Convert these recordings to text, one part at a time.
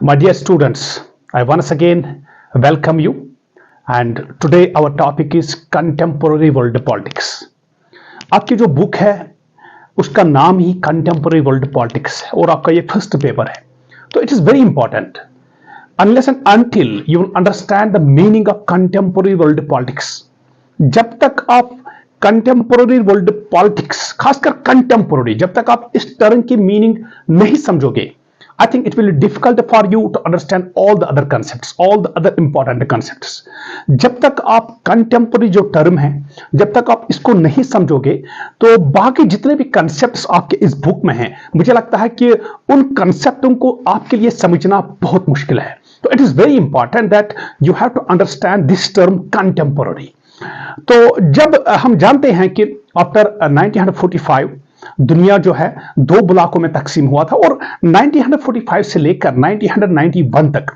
My dear students, I once again welcome you, and today our topic is contemporary world politics. आपकी जो book है उसका नाम ही contemporary world politics है और आपका ये फर्स्ट पेपर है, तो it is very important. Unless and until you will understand the meaning of contemporary world politics, जब तक आप कंटेम्पररी वर्ल्ड पॉलिटिक्स, खासकर कंटेम्पररी, जब तक आप इस टर्म की मीनिंग नहीं समझोगे, I think it will be difficult for you to understand all the other concepts, all the other important concepts. जब तक आप कंटेम्पररी जो टर्म है, जब तक आप इसको नहीं समझोगे, तो बाकी जितने भी कंसेप्ट्स आपके इस बुक में हैं, मुझे लगता है कि उन कंसेप्टों को आपके लिए समझना बहुत मुश्किल है. तो it is very important that you have to understand this term contemporary. तो जब हम जानते हैं कि आफ्टर 1945 दुनिया जो है दो ब्लॉकों में तकसीम हुआ था और 1945 से लेकर 1991 तक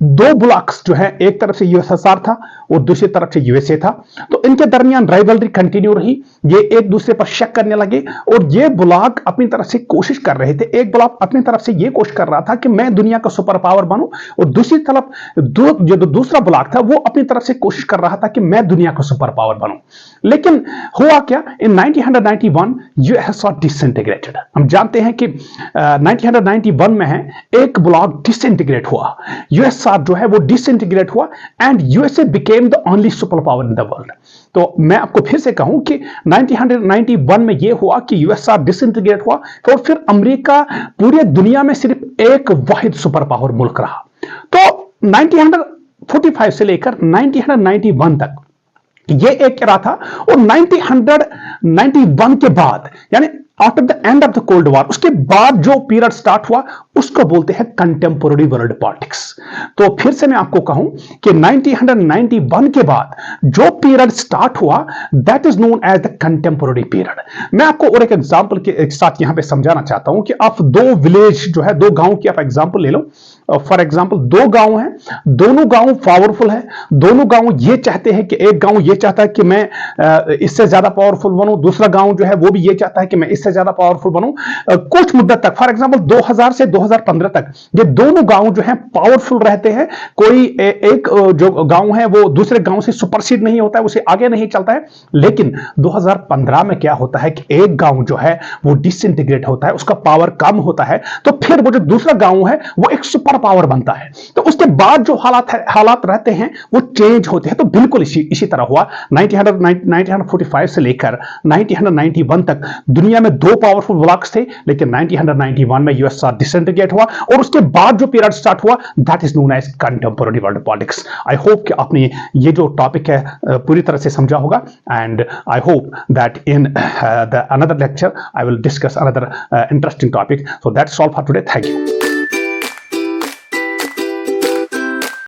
दो ब्लॉक्स जो है, एक तरफ से यूएसएसआर था और दूसरी तरफ से यूएसए था. तो इनके दरमियान राइवलरी कंटिन्यू रही, ये एक दूसरे पर शक करने लगे और ये ब्लॉक अपनी तरफ से कोशिश कर रहे थे. एक ब्लॉक अपनी तरफ से ये कोशिश कर रहा था कि मैं दुनिया का सुपर पावर बनूं और दूसरी तरफ जो दूसरा ब्लॉक था वो अपनी तरफ से कोशिश कर रहा था कि मैं दुनिया का सुपर पावर बनूं. लेकिन हुआ क्या, इन 1991 यूएसएसआर डिसइंटीग्रेटेड. हम जानते हैं कि 1991 में है एक ब्लॉक डिसइंटीग्रेट हुआ, यूएसएसआर जो है वो डिसइंटीग्रेट हुआ and USA became the only super power in the world. तो मैं आपको फिर से कहूं कि 1991 में यह हुआ कि यूएसएसआर डिसइंटीग्रेट हुआ और फिर अमेरिका पूरी दुनिया में सिर्फ एक वाहिद सुपर पावर मुल्क रहा. तो 1945 से लेकर 1991 तक ये एक रहा था और 1991 के बाद यानी after the end of the cold war, उसके बाद जो पीरियड स्टार्ट हुआ उसको बोलते हैं कंटेम्पोररी वर्ल्ड पॉलिटिक्स. तो फिर से मैं आपको कहूं कि 1991 के बाद जो पीरियड स्टार्ट हुआ that is known as the contemporary period. मैं आपको और एक एग्जांपल के साथ यहां पे समझाना चाहता हूं कि आप दो विलेज जो है, दो गांव की आप एग्जांपल ले लो. फॉर एग्जांपल दो गांव हैं, दोनों गांव पावरफुल है, दोनों गांव ये चाहते हैं कि एक गांव ये चाहता है कि मैं इससे ज्यादा पावरफुल बनूं, दूसरा गांव जो है वो भी ये चाहता है कि मैं इससे ज्यादा पावरफुल बनूं. कुछ मुद्दत तक, फॉर एग्जांपल 2000 से 2015 तक ये दोनों गांव जो हैं पावरफुल रहते हैं. कोई एक जो गांव है वो दूसरे गांव से सुपरसीड नहीं होता है, उसे आगे नहीं चलता है. लेकिन 2015 में क्या होता है कि एक गांव जो है वो डिसइंटीग्रेट होता है, उसका पावर कम होता है, तो फिर वो जो दूसरा गांव है वो एक सुपर पावर बनता है. तो उसके बाद जो हालात रहते हैं वो चेंज होते हैं. तो बिल्कुल इसी तरह हुआ 1945 से लेकर 1991 तक दुनिया में दो पावरफुल ब्लॉक्स थे, लेकिन 1991 में यूएसएसआर डिसइंटीग्रेट हुआ और उसके बाद जो पीरियड स्टार्ट हुआ that is known as contemporary world politics. I hope कि आपने ये जो टॉपिक है पूरी तरह से समझा होगा and I hope that in the another lecture I will discuss another interesting topic. So that's all for today. Thank you.